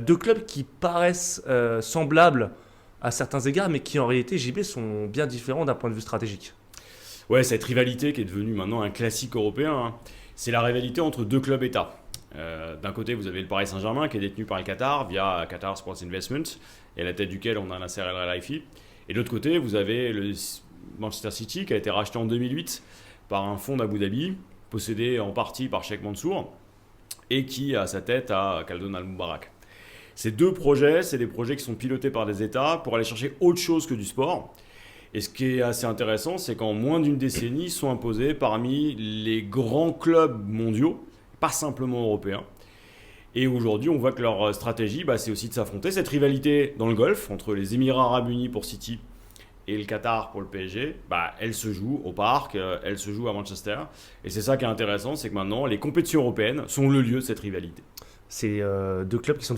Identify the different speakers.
Speaker 1: Deux clubs qui paraissent semblables à certains égards, mais qui en réalité, JB, sont bien différents d'un point de vue stratégique.
Speaker 2: Ouais, cette rivalité qui est devenue maintenant un classique européen, hein, c'est la rivalité entre deux clubs États. D'un côté, vous avez le Paris Saint-Germain qui est détenu par le Qatar via Qatar Sports Investment, et à la tête duquel on a Nasser El Khelaifi. Et de l'autre côté, vous avez le Manchester City qui a été racheté en 2008 par un fonds d'Abu Dhabi, possédé en partie par Sheikh Mansour, et qui a à sa tête à Khaldoun Al-Mubarak. Ces deux projets, c'est des projets qui sont pilotés par des États pour aller chercher autre chose que du sport. Et ce qui est assez intéressant, c'est qu'en moins d'une décennie, ils sont imposés parmi les grands clubs mondiaux, pas simplement européens. Et aujourd'hui, on voit que leur stratégie, c'est aussi de s'affronter. Cette rivalité dans le Golfe, entre les Émirats Arabes Unis pour City et le Qatar pour le PSG, elle se joue au parc, elle se joue à Manchester. Et c'est ça qui est intéressant, c'est que maintenant, les compétitions européennes sont le lieu de cette rivalité.
Speaker 1: C'est deux clubs qui sont